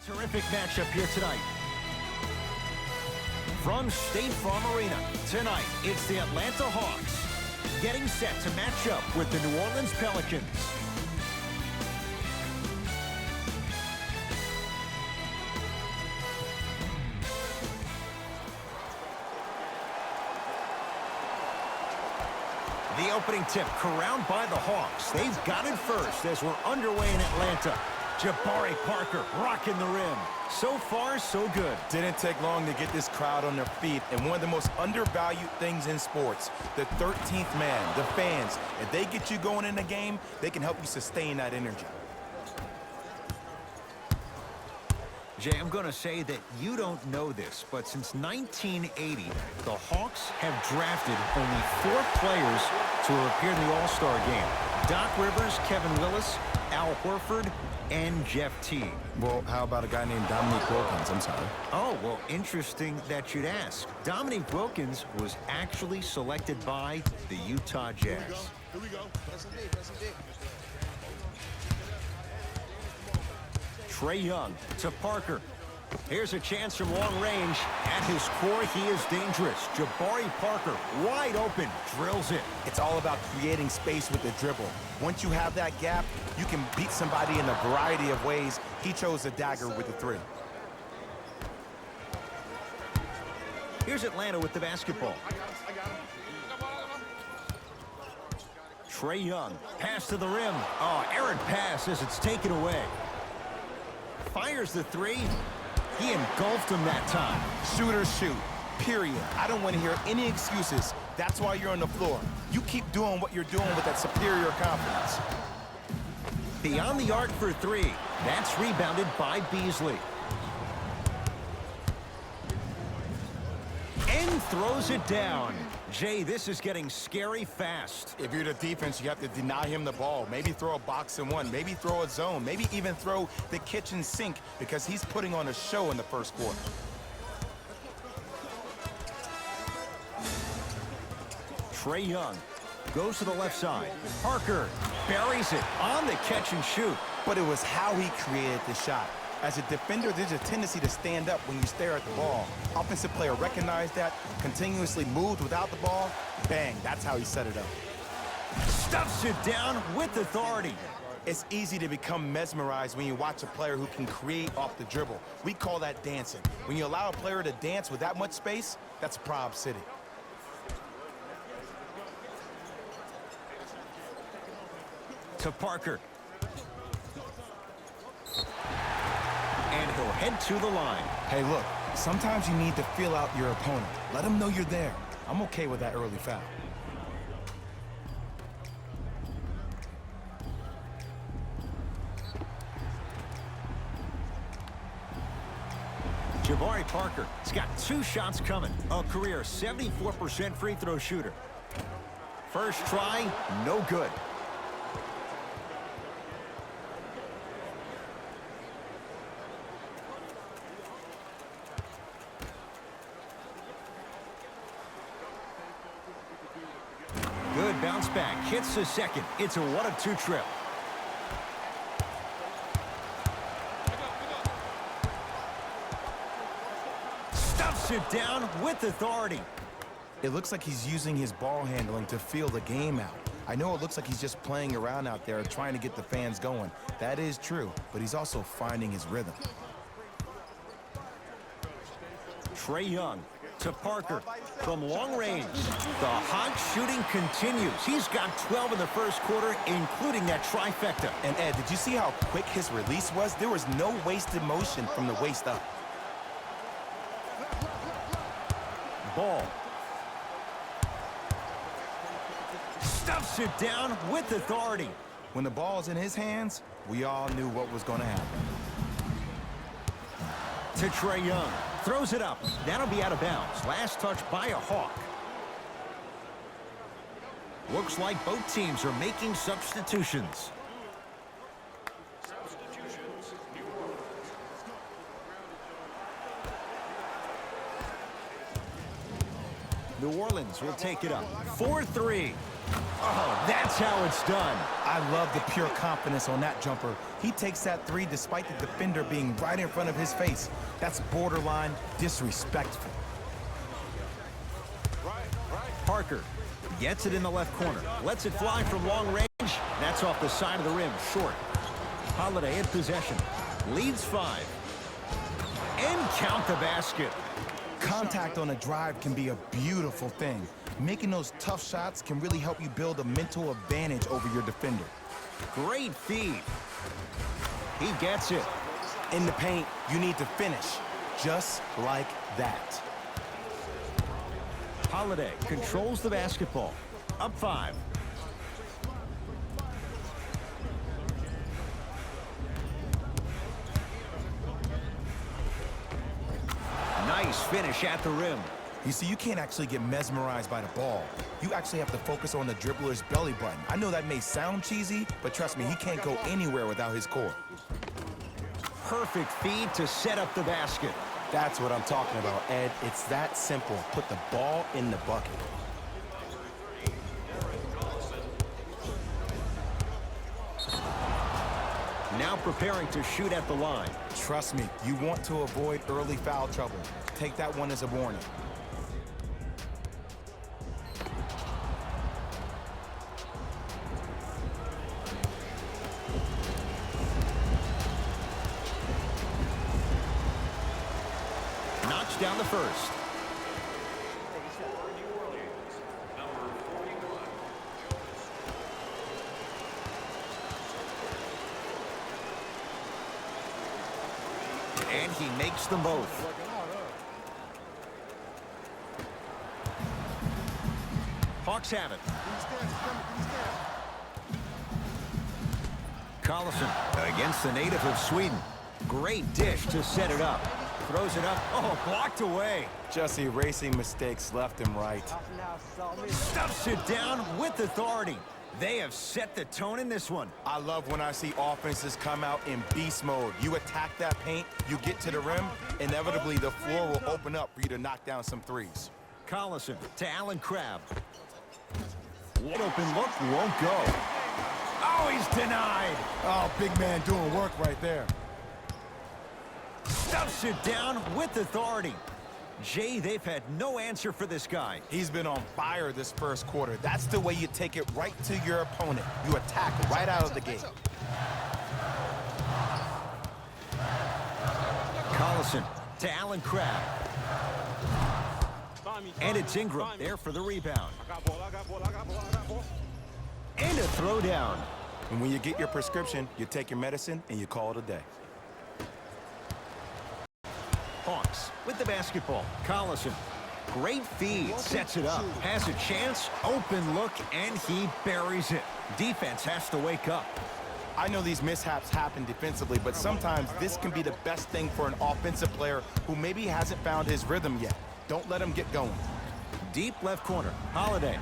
Terrific matchup here tonight. From State Farm Arena, tonight it's the Atlanta Hawks getting set to match up with the New Orleans Pelicans. The opening tip corralled by the Hawks. They've got it first as we're underway in Atlanta. Jabari Parker rocking the rim. So far, so good. Didn't take long to get this crowd on their feet. And one of the most undervalued things in sports, the 13th man, the fans. If they get you going in a game, they can help you sustain that energy. Jay, I'm going to say that you don't know this, but since 1980, the Hawks have drafted only 4 players to appear in the All-Star game. Doc Rivers, Kevin Willis, Al Horford, and Jeff Teague. Well, how about a guy named Dominique Wilkins? I'm sorry. Oh, well, interesting that you'd ask. Dominique Wilkins was actually selected by the Utah Jazz. Here we go. That's indeed. That's indeed. Trae Young to Parker. Here's a chance from long range. At his core, he is dangerous. Jabari Parker, wide open, drills it. It's all about creating space with the dribble. Once you have that gap, you can beat somebody in a variety of ways. He chose a dagger with the 3. Here's Atlanta with the basketball. Trae Young, pass to the rim. Oh, errant pass as it's taken away. Fires the 3. He engulfed him that time. Shooters shoot, period. I don't want to hear any excuses. That's why you're on the floor. You keep doing what you're doing with that superior confidence. Beyond the arc for 3. That's rebounded by Beasley. And throws it down. Jay, this is getting scary fast. If you're the defense, you have to deny him the ball. Maybe throw a box and 1. Maybe throw a zone. Maybe even throw the kitchen sink because he's putting on a show in the first quarter. Trae Young goes to the left side. Parker buries it on the catch and shoot. But it was how he created the shot. As a defender, there's a tendency to stand up when you stare at the ball. Offensive player recognized that, continuously moved without the ball. Bang, that's how he set it up. Stuffs it down with authority. It's easy to become mesmerized when you watch a player who can create off the dribble. We call that dancing. When you allow a player to dance with that much space, that's Prob City. To Parker. And he'll head to the line. Hey, look, sometimes you need to feel out your opponent. Let them know you're there. I'm okay with that early foul. Jabari Parker has got 2 shots coming. A career 74% free throw shooter. First try, no good. Good bounce back, hits the second. It's a 1 of 2 trip. Stuffs it down with authority. It looks like he's using his ball handling to feel the game out. I know it looks like he's just playing around out there trying to get the fans going. That is true, but he's also finding his rhythm. Trae Young to Parker from long range. The hot shooting continues. He's got 12 in the first quarter, including that trifecta. And Ed, did you see how quick his release was? There was no wasted motion from the waist up. Ball. Stuffs it down with authority. When the ball's in his hands, we all knew what was going to happen. To Trae Young. Throws it up. That'll be out of bounds. Last touch by a Hawk. Looks like both teams are making substitutions. New Orleans will take it up. 4-3. Oh, that's how it's done. I love the pure confidence on that jumper. He takes that three despite the defender being right in front of his face. That's borderline disrespectful. Parker gets it in the left corner. Lets it fly from long range. That's off the side of the rim, short. Holiday in possession. Leads 5. And count the basket. Contact on a drive can be a beautiful thing. Making those tough shots can really help you build a mental advantage over your defender. Great feed. He gets it. In the paint, you need to finish, just like that. Holiday controls the basketball. Up 5. Nice finish at the rim. You see, you can't actually get mesmerized by the ball. You actually have to focus on the dribbler's belly button. I know that may sound cheesy, but trust me, he can't go anywhere without his core. Perfect feed to set up the basket. That's what I'm talking about, Ed. It's that simple. Put the ball in the bucket. Now preparing to shoot at the line. Trust me, you want to avoid early foul trouble. Take that one as a warning. Knocks down the first. And he makes them both. Hawks have it. Collison against the native of Sweden. Great dish to set it up. Throws it up. Oh, blocked away. Just erasing mistakes left and right. Stuffs it down with authority. They have set the tone in this one. I love when I see offenses come out in beast mode. You attack that paint, you get to the rim, inevitably the floor will open up for you to knock down some threes. Collison to Allen Crabbe. Wide open look won't go. Oh, he's denied. Oh, big man doing work right there. Stuffs it down with authority. Jay, they've had no answer for this guy. He's been on fire this first quarter. That's the way you take it right to your opponent. You attack right out of the gate. Collison to Allen Crabbe. And it's Ingram there for the rebound. And a throwdown. And when you get your prescription, you take your medicine and you call it a day. Hawks with the basketball. Collison. Great feed. Sets it up. Has a chance. Open look. And he buries it. Defense has to wake up. I know these mishaps happen defensively, but sometimes this can be the best thing for an offensive player who maybe hasn't found his rhythm yet. Don't let him get going. Deep left corner. Holiday.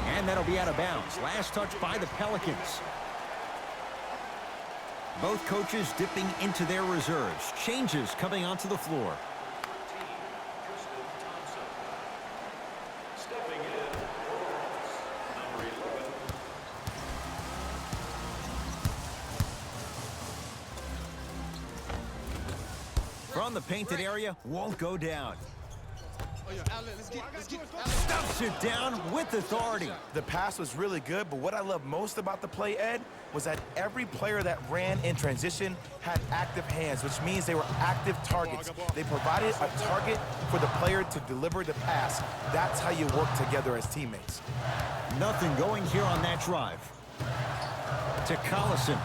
And that'll be out of bounds. Last touch by the Pelicans. Both coaches dipping into their reserves. Changes coming onto the floor. From the painted area, won't go down. Stuffs it down with authority. The pass was really good, but what I love most about the play, Ed, was that every player that ran in transition had active hands, which means they were active targets. They provided a target for the player to deliver the pass. That's how you work together as teammates. Nothing going here on that drive. To Collison.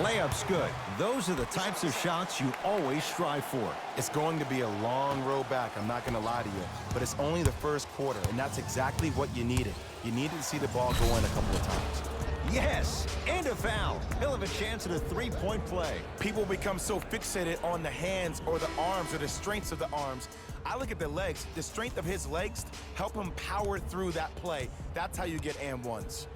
Layup's good. Those are the types of shots you always strive for. It's going to be a long road back, I'm not going to lie to you, but it's only the first quarter, and that's exactly what you needed. You needed to see the ball go in a couple of times. Yes, and a foul. He'll have a chance at a three-point play. People become so fixated on the hands or the arms or the strengths of the arms. I look at the legs. The strength of his legs help him power through that play. That's how you get and ones.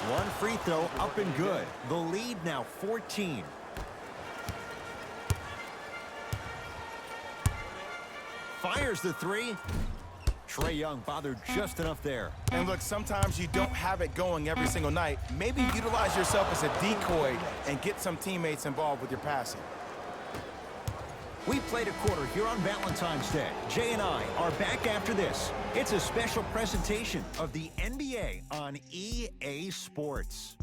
One free throw up and good. The lead now 14. Fires the three. Trae Young bothered just enough there. And look, sometimes you don't have it going every single night. Maybe utilize yourself as a decoy and get some teammates involved with your passing. We played a quarter here on Valentine's Day. Jay and I are back after this. It's a special presentation of the NBA on EA Sports.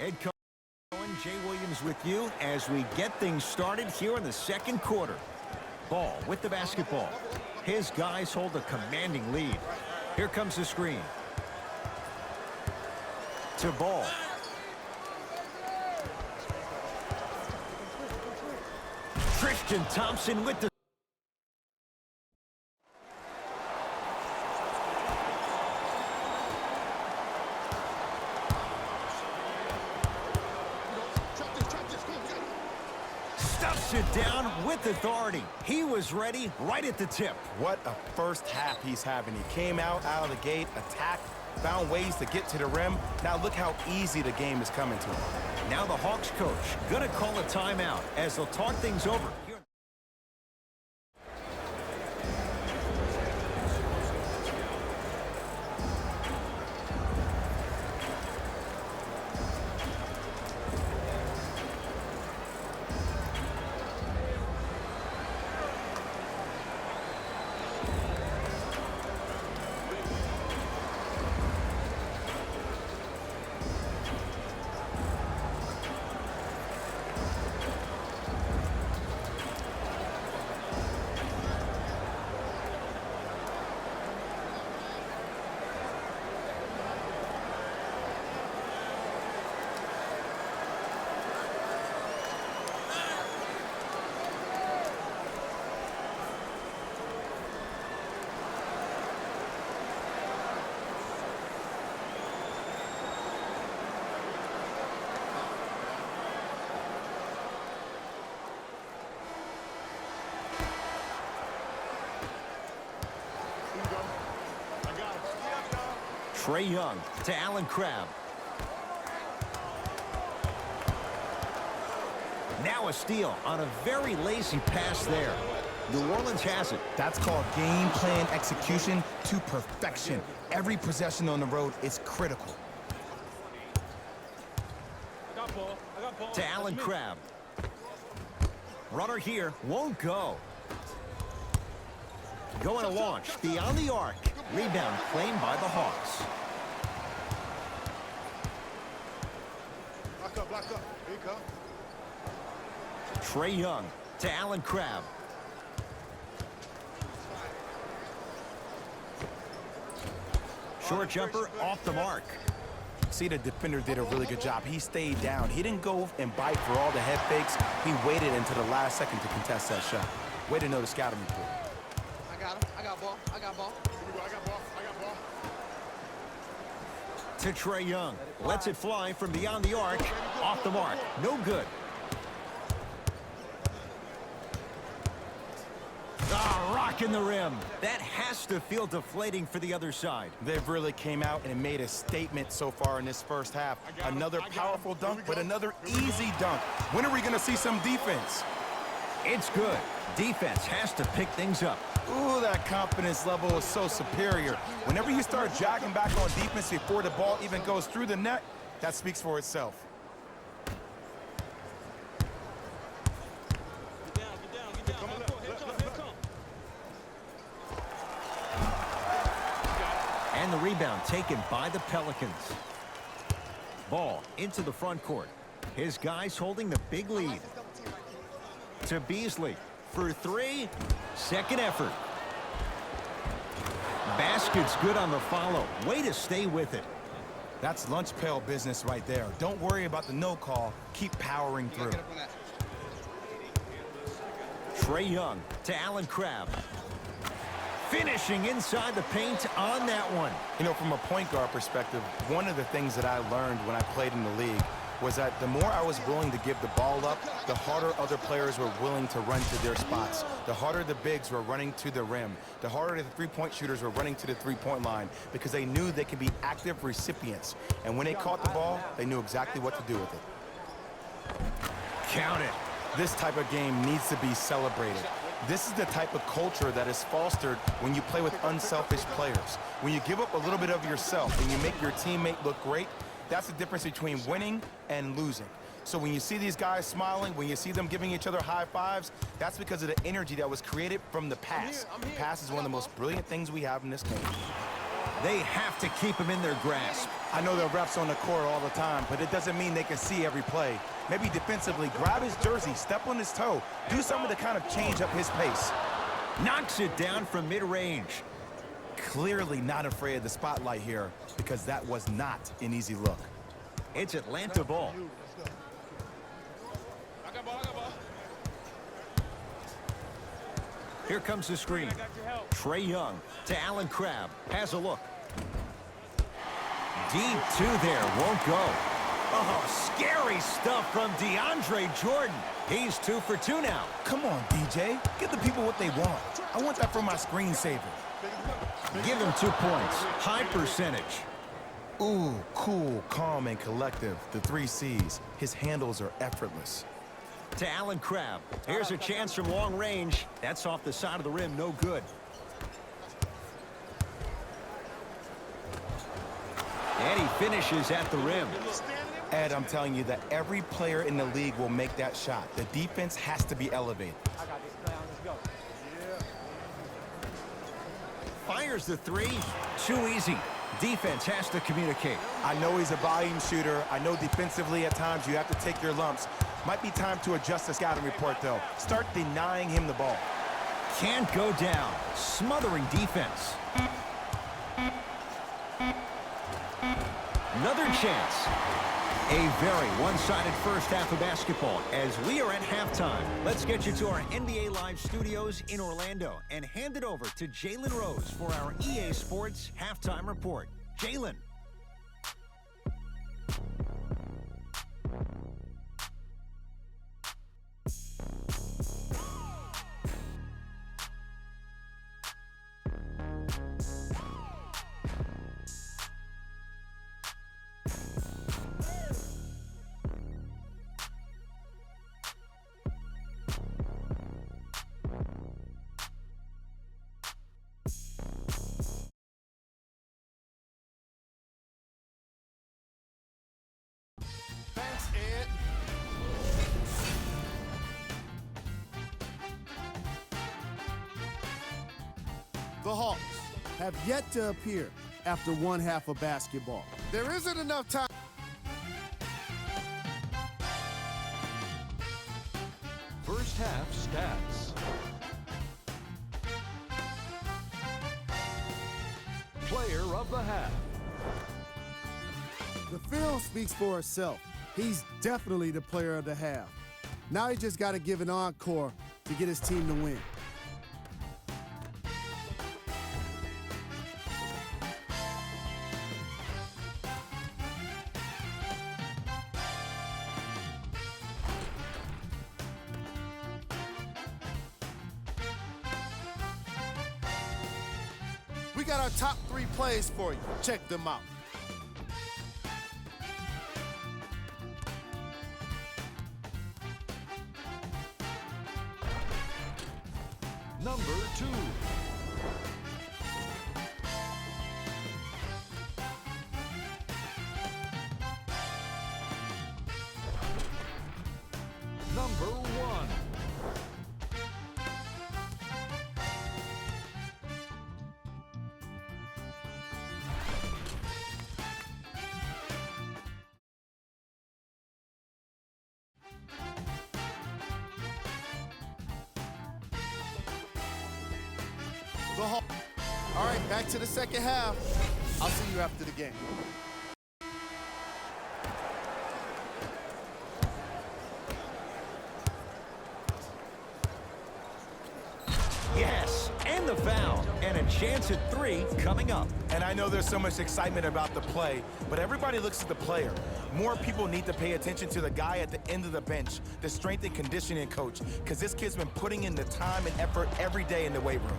Ed Cohen, Jay Williams with you as we get things started here in the second quarter. Ball with the basketball. His guys hold a commanding lead. Here comes the screen. To Ball. Tristan Thompson with the stuffs it down with authority. He was ready right at the tip. What a first half he's having. He came out of the gate, attacked, found ways to get to the rim. Now look how easy the game is coming to him. Now the Hawks coach gonna call a timeout as they'll talk things over. Trae Young to Allen Crabbe. Now a steal on a very lazy pass there. New Orleans has it. That's called game plan execution to perfection. Every possession on the road is critical. To Allen Crabbe. Runner here won't go. Going to launch beyond the arc. Rebound claimed by the Hawks. Block up. Here you go. Trae Young to Allen Crabbe. Short jumper off the mark. See, the defender did a really good job. He stayed down. He didn't go and bite for all the head fakes. He waited until the last second to contest that shot. Way to know the scouting report. I got him. I got ball. I got ball. Here we go. I got ball. I got ball. To Trae Young. Lets it fly from beyond the arc. Off the mark. No good. Ah, rocking the rim. That has to feel deflating for the other side. They've really came out and made a statement so far in this first half. Another powerful dunk, but another easy dunk. When are we going to see some defense? It's good. Defense has to pick things up. Ooh, that confidence level is so superior. Whenever you start jogging back on defense before the ball even goes through the net, that speaks for itself. And the rebound taken by the Pelicans. Ball into the front court. His guys holding the big lead. To Beasley. for three. Second effort. Basket's good on the follow. Way to stay with it. That's lunch pail business right there. Don't worry about the no call. Keep powering through. Trae Young to Allen Crabbe. Finishing inside the paint on that one. You know, from a point guard perspective, one of the things that I learned when I played in the league was that the more I was willing to give the ball up, the harder other players were willing to run to their spots. The harder the bigs were running to the rim. The harder the three-point shooters were running to the three-point line because they knew they could be active recipients. And when they caught the ball, they knew exactly what to do with it. Count it. This type of game needs to be celebrated. This is the type of culture that is fostered when you play with unselfish players. When you give up a little bit of yourself and you make your teammate look great, that's the difference between winning and losing. So when you see these guys smiling, when you see them giving each other high fives, that's because of the energy that was created from the pass. The pass is one of the most brilliant things we have in this game. They have to keep him in their grasp. I know there are refs on the court all the time, but it doesn't mean they can see every play. Maybe defensively, grab his jersey, step on his toe, do something to kind of change up his pace. Knocks it down from mid-range. Clearly not afraid of the spotlight here because that was not an easy look. It's Atlanta ball. Here comes the screen. Trae Young to Allen Crabbe. Has a look. Deep two there. Won't go. Oh, scary stuff from DeAndre Jordan. He's 2 for 2 now. Come on, DJ. Give the people what they want. I want that for my screensaver. Give him 2 points. High percentage. Ooh, cool, calm, and collective. The 3 C's. His handles are effortless. To Allen Crabbe. Here's a chance from long range. That's off the side of the rim. No good. And he finishes at the rim. Ed, I'm telling you that every player in the league will make that shot. The defense has to be elevated. I got this clown. Let's go. Fires the 3. Too easy. Defense has to communicate. I know he's a volume shooter. I know defensively at times you have to take your lumps. Might be time to adjust the scouting report, though. Start denying him the ball. Can't go down. Smothering defense. Another chance. A very one-sided first half of basketball as we are at halftime. Let's get you to our NBA Live studios in Orlando and hand it over to Jalen Rose for our EA Sports halftime report. Jalen. Thanks, Ed. The Hawks have yet to appear after one half of basketball. There isn't enough time. First half stats. Player of the half. The film speaks for itself. He's definitely the player of the half. Now he just got to give an encore to get his team to win. We got our top 3 plays for you. Check them out. Number 2. Number 1. The Hawks. All right, back to the second half. I'll see you after the game. Yes, and the foul. And a chance at 3 coming up. And I know there's so much excitement about the play, but everybody looks at the player. More people need to pay attention to the guy at the end of the bench, the strength and conditioning coach, because this kid's been putting in the time and effort every day in the weight room.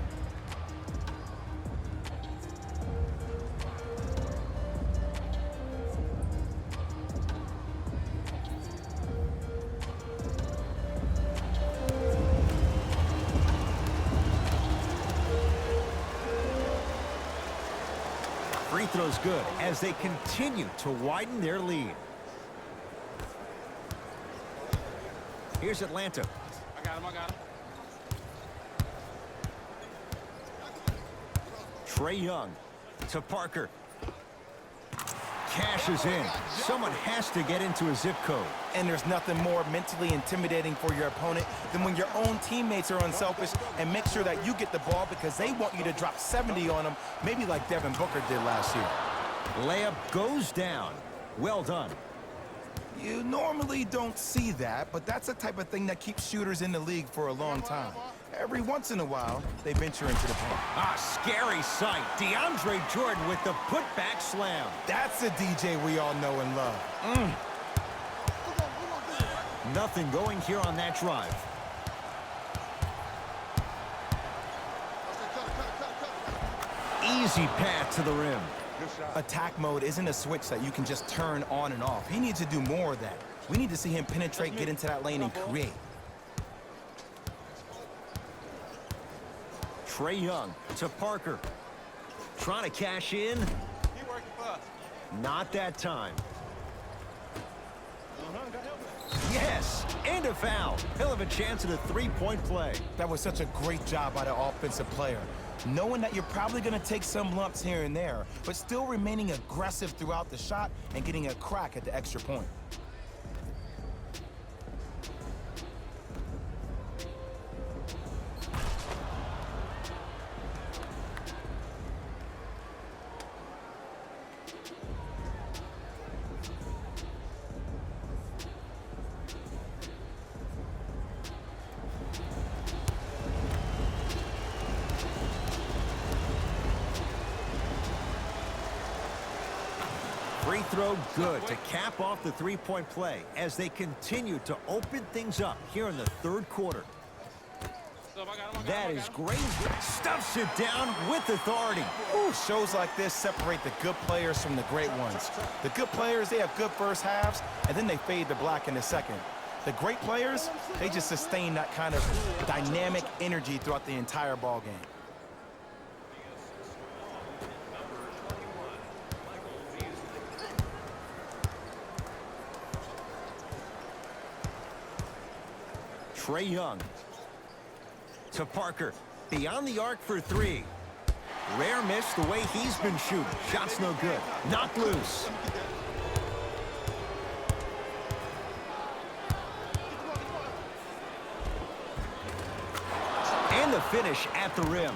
Free throw's good as they continue to widen their lead. Here's Atlanta. I got him. Trae Young to Parker. Cashes in. Someone has to get into a zip code. And there's nothing more mentally intimidating for your opponent than when your own teammates are unselfish and make sure that you get the ball because they want you to drop 70 on them, maybe like Devin Booker did last year. Layup goes down. Well done. You normally don't see that, but that's the type of thing that keeps shooters in the league for a long time. Every once in a while, they venture into the paint. A scary sight. DeAndre Jordan with the putback slam. That's a DJ we all know and love. Nothing going here on that drive. Easy path to the rim. Attack mode isn't a switch that you can just turn on and off. He needs to do more of that. We need to see him penetrate, get into that lane, and create. Trae Young to Parker. Trying to cash in. Not that time. Yes, and a foul. He'll have a chance at a three-point play. That was such a great job by the offensive player. Knowing that you're probably going to take some lumps here and there, but still remaining aggressive throughout the shot and getting a crack at the extra point. Free throw good to cap off the three-point play as they continue to open things up here in the third quarter. That is great. Stuffs it down with authority. Ooh, shows like this separate the good players from the great ones. The good players, they have good first halves, and then they fade to black in the second. The great players, they just sustain that kind of dynamic energy throughout the entire ball game. Trae Young to Parker. Beyond the arc for three. Rare miss the way he's been shooting. Shot's no good. Knocked loose. And the finish at the rim.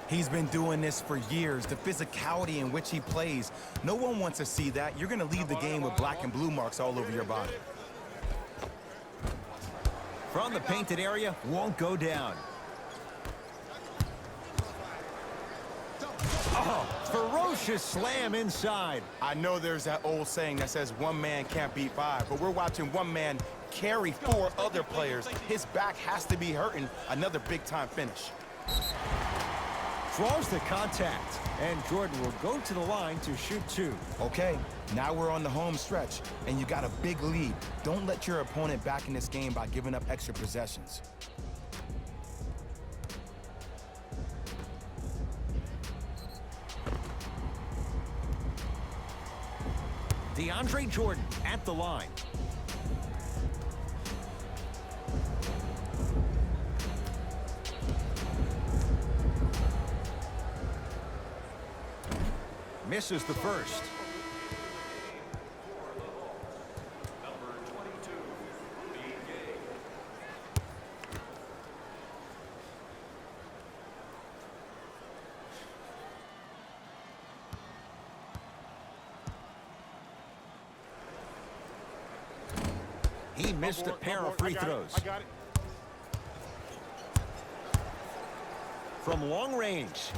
He's been doing this for years. The physicality in which he plays. No one wants to see that. You're going to leave the game with black and blue marks all over your body. From the painted area, won't go down. Oh, ferocious slam inside. I know there's that old saying that says one man can't beat five, but we're watching one man carry four other players. His back has to be hurting. Another big-time finish. Draws the contact, and Jordan will go to the line to shoot two. Okay, now we're on the home stretch, and you got a big lead. Don't let your opponent back in this game by giving up extra possessions. DeAndre Jordan at the line. Misses the first. He missed a pair of free throws. I got it. From long range.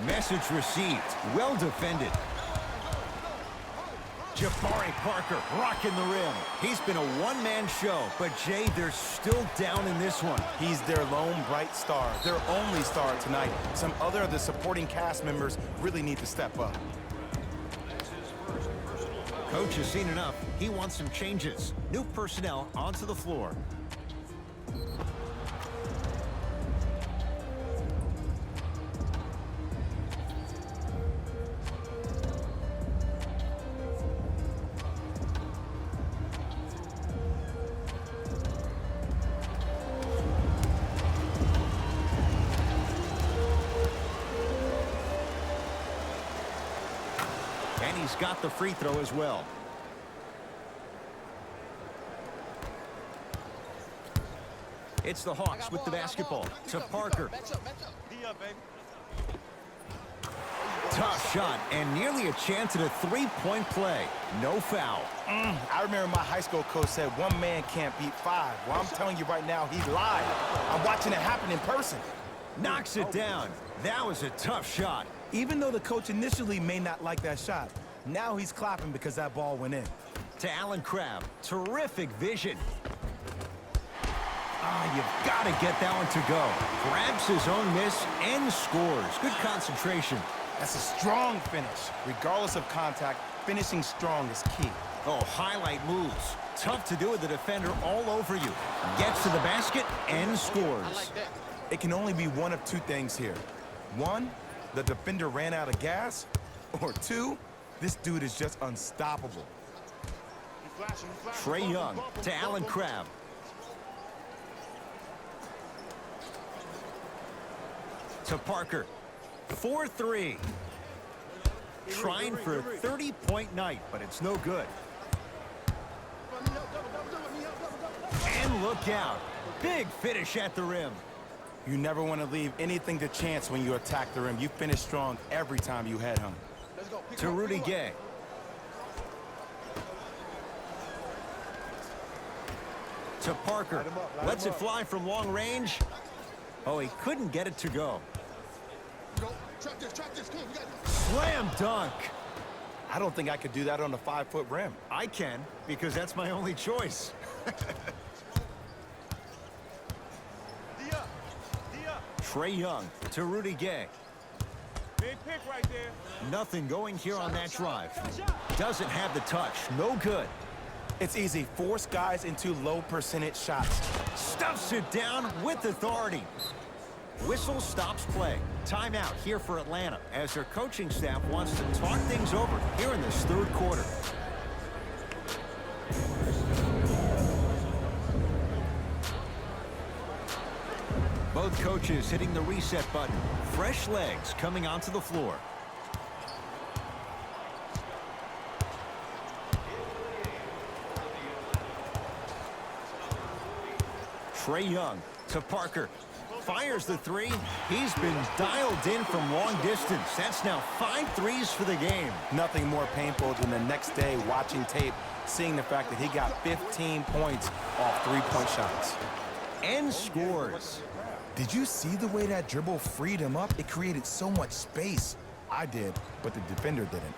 Message received. Well defended. Jabari Parker rocking the rim. He's been a one-man show, but Jay, they're still down in this one. He's their lone bright star, their only star tonight. Some other of the supporting cast members really need to step up. Coach has seen enough. He wants some changes. New personnel onto the floor. And he's got the free throw as well. It's the Hawks with the basketball to Parker. Tough shot and nearly a chance at a three-point play. No foul. I remember my high school coach said one man can't beat five. Well, I'm telling you right now, he lied. I'm watching it happen in person. Knocks it down. That was a tough shot. Even though the coach initially may not like that shot, now he's clapping because that ball went in. To Allen Crabbe. Terrific vision. You've got to get that one to go. Grabs his own miss and scores. Good concentration. That's a strong finish. Regardless of contact, finishing strong is key. Oh, highlight moves. Tough to do with the defender all over you. Gets to the basket and scores. I like that. It can only be one of two things here. One, the defender ran out of gas. Or two, this dude is just unstoppable. Trae Young to Allen Crabbe. To Parker. 4-3. Trying for a 30-point night, but it's no good. And look out. Big finish at the rim. You never want to leave anything to chance when you attack the rim. You finish strong every time you head home. To Rudy Gay. To Parker. Lets it fly from long range. Oh, he couldn't get it to go. Trap this, come on, we got it. Slam dunk. I don't think I could do that on a 5-foot rim. I can, because that's my only choice. Trae Young to Rudy Gay. Big pick right there. Nothing going here on that drive. Doesn't have the touch. No good. It's easy. Force guys into low percentage shots. Stuffs it down with authority. Whistle stops play. Timeout here for Atlanta as their coaching staff wants to talk things over here in this third quarter. Both coaches hitting the reset button. Fresh legs coming onto the floor. Trae Young to Parker. Fires the three. He's been dialed in from long distance. That's now 5 threes for the game. Nothing more painful than the next day watching tape, seeing the fact that he got 15 points off three-point shots. And scores. Did you see the way that dribble freed him up? It created so much space. I did, but the defender didn't.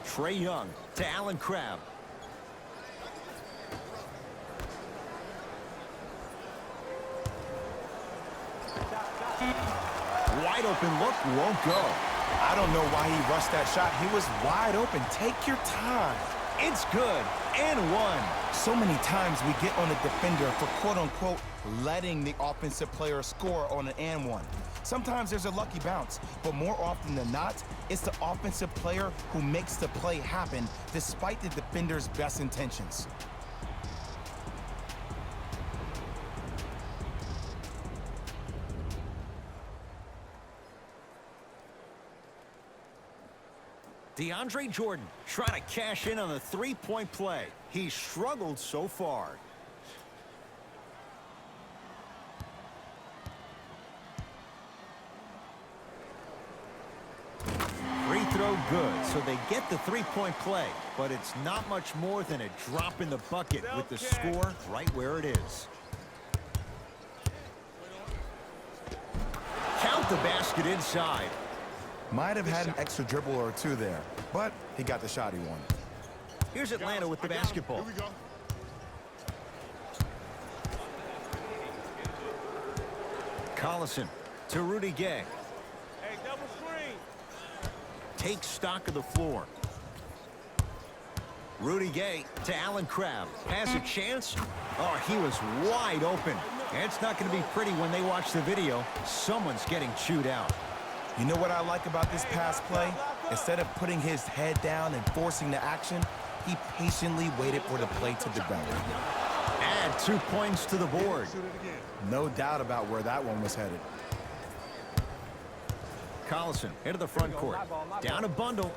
Trae Young to Allen Crabbe. Wide open look, won't go. I don't know why he rushed that shot. He was wide open. Take your time. It's good, and one. So many times we get on the defender for quote-unquote letting the offensive player score on an and one. Sometimes there's a lucky bounce, but more often than not, it's the offensive player who makes the play happen despite the defender's best intentions. DeAndre Jordan trying to cash in on a three-point play. He's struggled so far. Free throw good. So they get the three-point play, but it's not much more than a drop in the bucket with the score right where it is. Count the basket inside. Might have had an extra dribble or two there, but he got the shot he wanted. Here's Atlanta with the basketball. Here we go. Collison to Rudy Gay. Hey, double screen. Takes stock of the floor. Rudy Gay to Allen Crabbe. Has a chance. Oh, he was wide open. It's not going to be pretty when they watch the video. Someone's getting chewed out. You know what I like about this pass play? Instead of putting his head down and forcing the action, he patiently waited for the play to develop. Add 2 points to the board. No doubt about where that one was headed. Collison into the front court. Down a bundle.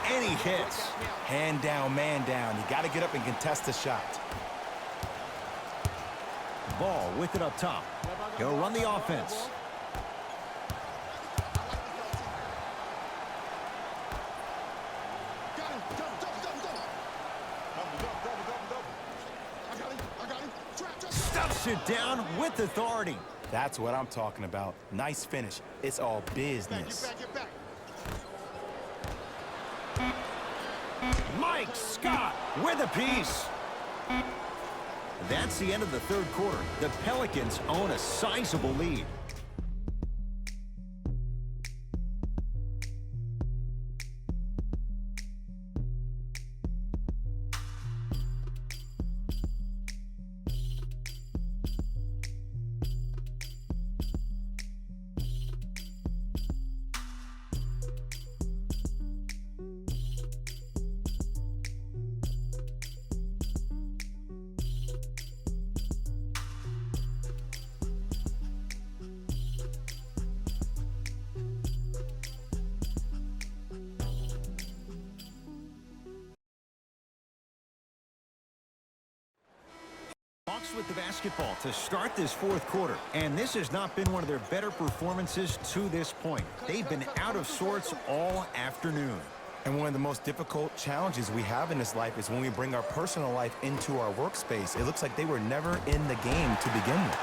And he hits. Hand down, man down. You got to get up and contest the shot. Ball with it up top. He'll run the offense. Stuffs it down with authority. That's what I'm talking about. Nice finish. It's all business. Mike Scott with a piece. That's the end of the third quarter. The Pelicans own a sizable lead. Hawks with the basketball to start this fourth quarter. And this has not been one of their better performances to this point. They've been out of sorts all afternoon. And one of the most difficult challenges we have in this life is when we bring our personal life into our workspace. It looks like they were never in the game to begin with.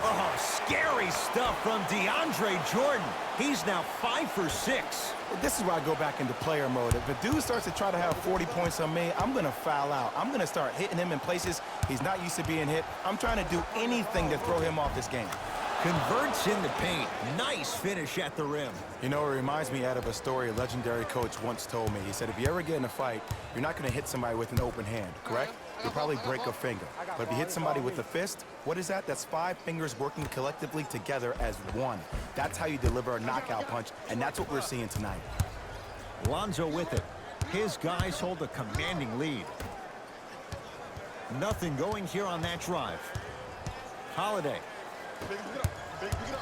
Oh, scary stuff from DeAndre Jordan. He's now 5 for 6. This is where I go back into player mode. If a dude starts to try to have 40 points on me, I'm going to foul out. I'm going to start hitting him in places he's not used to being hit. I'm trying to do anything to throw him off this game. Converts in the paint. Nice finish at the rim. You know, it reminds me of a story a legendary coach once told me. He said, if you ever get in a fight, you're not going to hit somebody with an open hand, correct? You'll probably break a finger. But if you hit somebody with a fist, what is that? That's 5 fingers working collectively together as one. That's how you deliver a knockout punch, and that's what we're seeing tonight. Lonzo with it. His guys hold a commanding lead. Nothing going here on that drive. Holiday.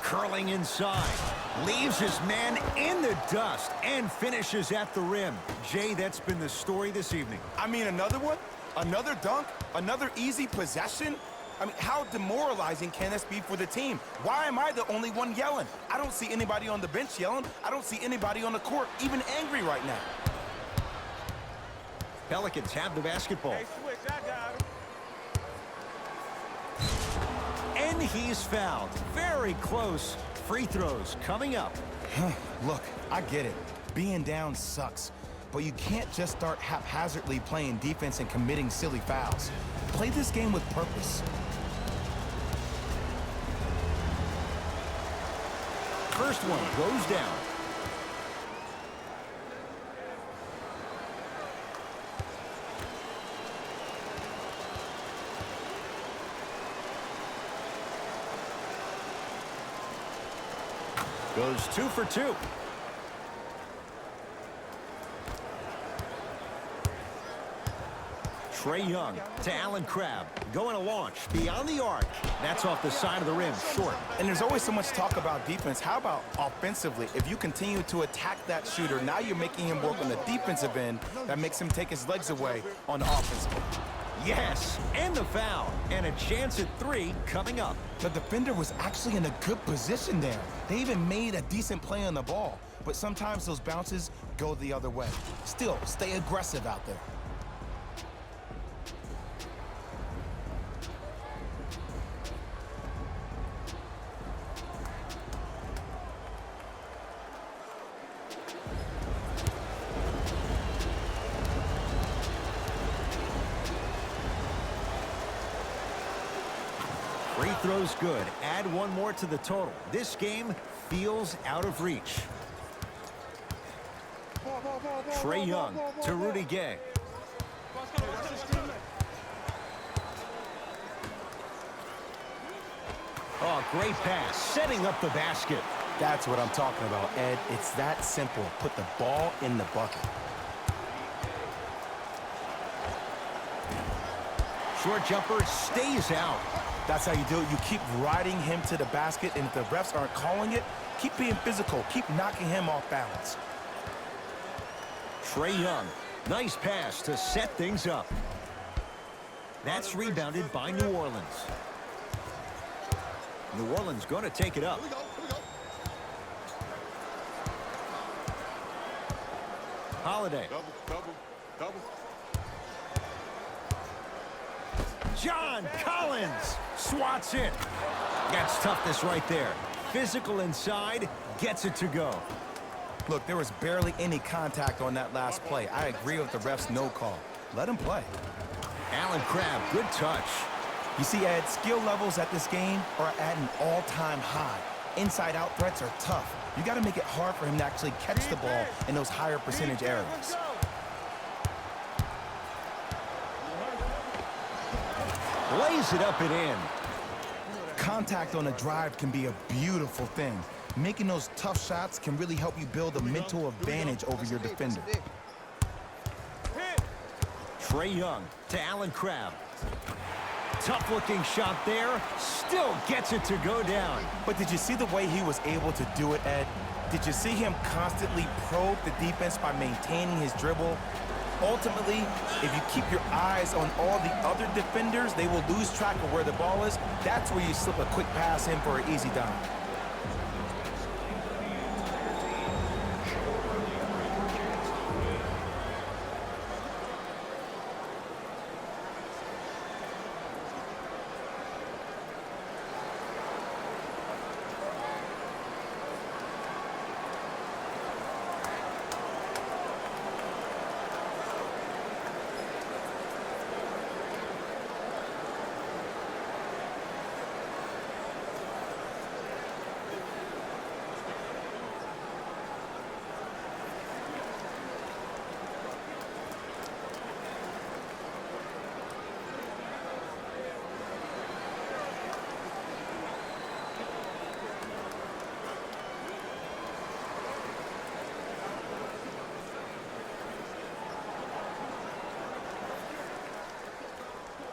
Curling inside. Leaves his man in the dust and finishes at the rim. Jay, that's been the story this evening. I mean, another one? Another dunk? Another easy possession? I mean, how demoralizing can this be for the team? Why am I the only one yelling? I don't see anybody on the bench yelling. I don't see anybody on the court even angry right now. Pelicans have the basketball. Hey, switch, I got him. And he's fouled. Very close. Free throws coming up. Look, I get it. Being down sucks. But you can't just start haphazardly playing defense and committing silly fouls. Play this game with purpose. First one goes down. Goes 2 for 2. Trae Young to Allen Crabbe. Going to launch beyond the arc. That's off the side of the rim, short. And there's always so much talk about defense. How about offensively? If you continue to attack that shooter, now you're making him work on the defensive end. That makes him take his legs away on the offensive end. Yes, and the foul. And a chance at 3 coming up. The defender was actually in a good position there. They even made a decent play on the ball. But sometimes those bounces go the other way. Still, stay aggressive out there. Free throw's good. Add 1 more to the total. This game feels out of reach. Trae Young to Rudy Gay. Oh, great pass. Setting up the basket. That's what I'm talking about, Ed. It's that simple. Put the ball in the bucket. Short jumper stays out. That's how you do it. You keep riding him to the basket, and if the refs aren't calling it, keep being physical. Keep knocking him off balance. Trae Young. Nice pass to set things up. That's rebounded by New Orleans. New Orleans going to take it up. Holiday. Double. John Collins swats it. That's toughness right there. Physical inside, gets it to go. Look, there was barely any contact on that last play. I agree with the ref's no call. Let him play. Allen Crabbe, good touch. You see, Ed, skill levels at this game are at an all-time high. Inside-out threats are tough. You got to make it hard for him to actually catch the ball in those higher percentage areas. Lays it up and in. Contact on a drive can be a beautiful thing. Making those tough shots can really help you build a mental advantage over your defender. Trae Young to Allen Crabbe. Tough-looking shot there. Still gets it to go down. But did you see the way he was able to do it, Ed? Did you see him constantly probe the defense by maintaining his dribble? Ultimately, if you keep your eyes on all the other defenders, they will lose track of where the ball is. That's where you slip a quick pass in for an easy dime.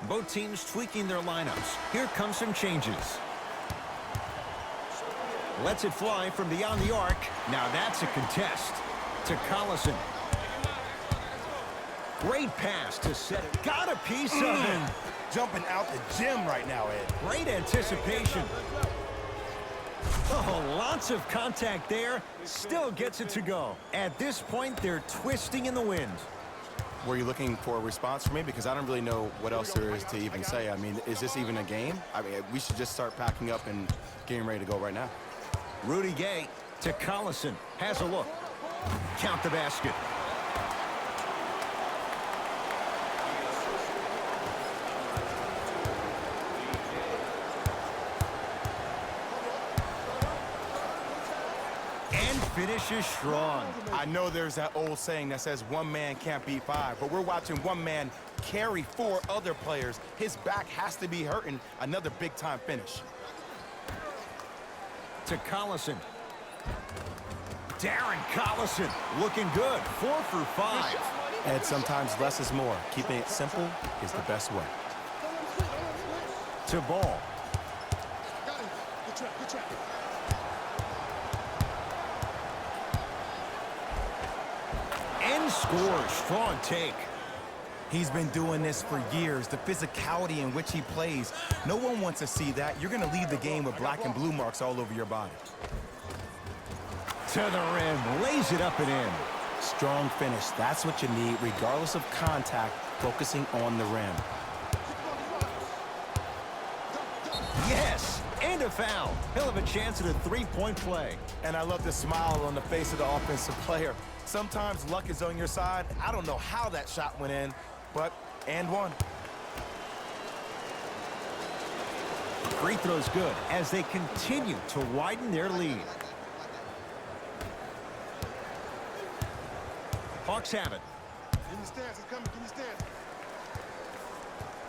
Both teams tweaking their lineups. Here come some changes. Lets it fly from beyond the arc. Now that's a contest. To Collison. Great pass to set it. Got a piece of it. Jumping out the gym right now, Ed. Great anticipation. Oh, lots of contact there. Still gets it to go. At this point, they're twisting in the wind. Were you looking for a response from me? Because I don't really know what else there is to even say. I mean, is this even a game? I mean, we should just start packing up and getting ready to go right now. Rudy Gay to Collison. Has a look. Count the basket. And finishes strong. I know there's that old saying that says one man can't beat five, but we're watching one man carry 4 other players. His back has to be hurting. Another big-time finish. To Collison. Darren Collison looking good. 4 for 5. And sometimes less is more. Keeping it simple is the best way. To Ball. And scores. Strong take. He's been doing this for years, the physicality in which he plays. No one wants to see that. You're going to leave the game with black and blue marks all over your body. To the rim, lays it up and in. Strong finish. That's what you need, regardless of contact, focusing on the rim. Yes, and a foul. He'll have a chance at a three-point play. And I love the smile on the face of the offensive player. Sometimes luck is on your side. I don't know how that shot went in, but and one. Free throw's good as they continue to widen their lead. Hawks have it. Give me stance. It's coming. Give me stance.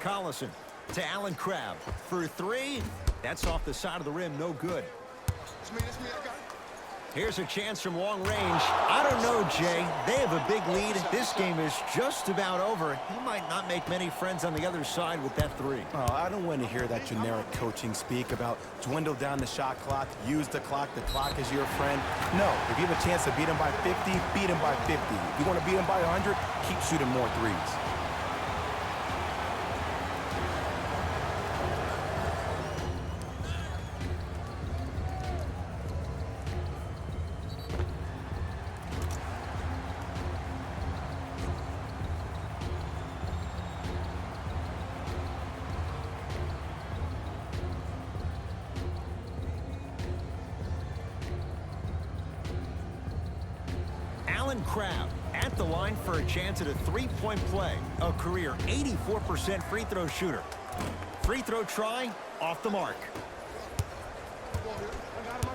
Collison to Allen Crabbe for three. That's off the side of the rim, no good. It's me. It's me. I got it. Here's a chance from long range. I don't know, Jay. They have a big lead. This game is just about over. He might not make many friends on the other side with that three. Oh, I don't want to hear that generic coaching speak about dwindle down the shot clock, use the clock is your friend. No, if you have a chance to beat him by 50, beat him by 50. If you want to beat him by 100, keep shooting more threes. Allen Crabbe at the line for a chance at a three-point play. A career 84% free throw shooter. Free throw try off the mark. Ball here. I got him.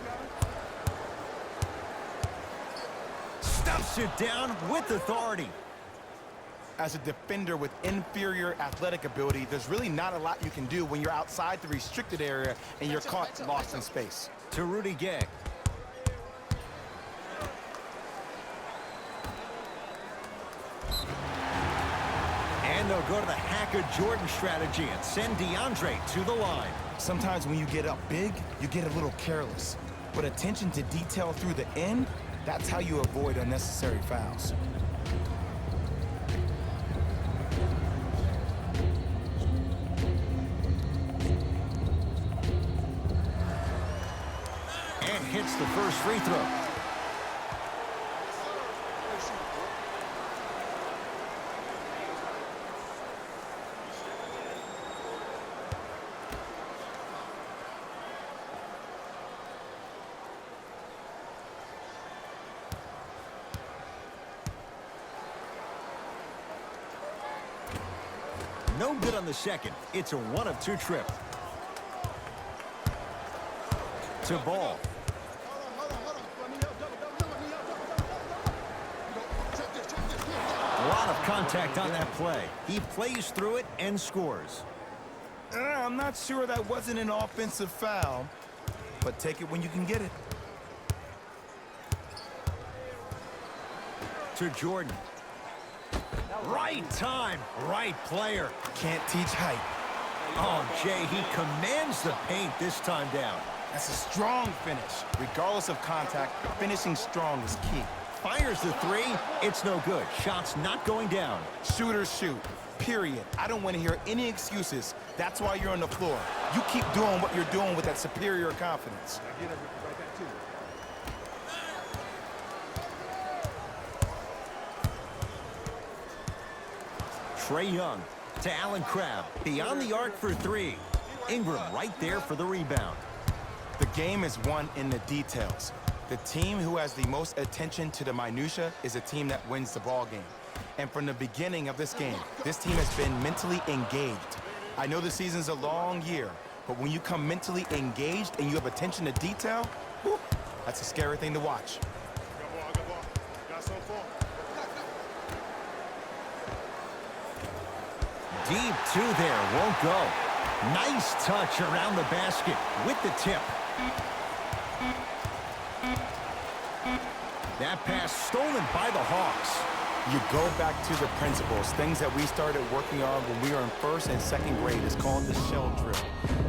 Stuffs it down with authority. As a defender with inferior athletic ability, there's really not a lot you can do when you're outside the restricted area and you're caught lost in space. To Rudy Gay. And they'll go to the Hacker-Jordan strategy and send DeAndre to the line. Sometimes when you get up big, you get a little careless. But attention to detail through the end, that's how you avoid unnecessary fouls. And hits the first free throw. No good on the second. It's a 1-of-2 trip. To Ball. A lot of contact on that play. He plays through it and scores. I'm not sure that wasn't an offensive foul, but take it when you can get it. To Jordan. Right time, right player. Can't teach height. Oh, Jay, he commands the paint this time down. That's a strong finish. Regardless of contact, finishing strong is key. Fires the three. It's no good. Shot's not going down. Shooters shoot, period. I don't want to hear any excuses. That's why you're on the floor. You keep doing what you're doing with that superior confidence. Trae Young to Allen Crabbe. Beyond the arc for three. Ingram right there for the rebound. The game is won in the details. The team who has the most attention to the minutia is a team that wins the ball game. And from the beginning of this game, this team has been mentally engaged. I know the season's a long year, but when you come mentally engaged and you have attention to detail, whew, that's a scary thing to watch. Got ball. Got so far. Deep two there, won't go. Nice touch around the basket with the tip. That pass stolen by the Hawks. You go back to the principles, things that we started working on when we were in first and second grade. It's called the shell drill.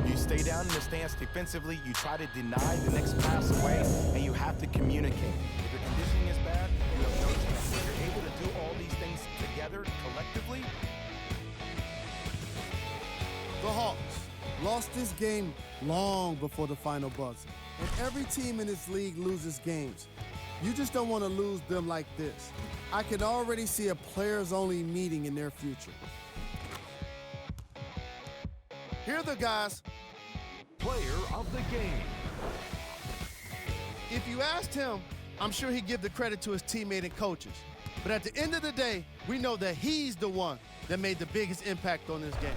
You stay down in the stance defensively, you try to deny the next pass away, and you have to communicate. If your conditioning is bad, you have no chance. If you're able to do all these things together, collectively, lost this game long before the final buzzer. And every team in this league loses games. You just don't want to lose them like this. I can already see a players-only meeting in their future. Here are the guys. Player of the game. If you asked him, I'm sure he'd give the credit to his teammate and coaches. But at the end of the day, we know that he's the one that made the biggest impact on this game.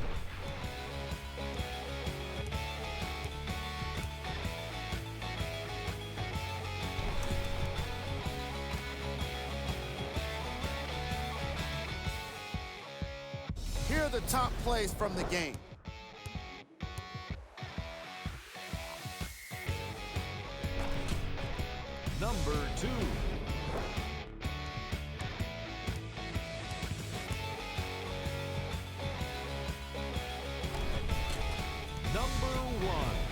Here are the top plays from the game. Number 2. Number 1.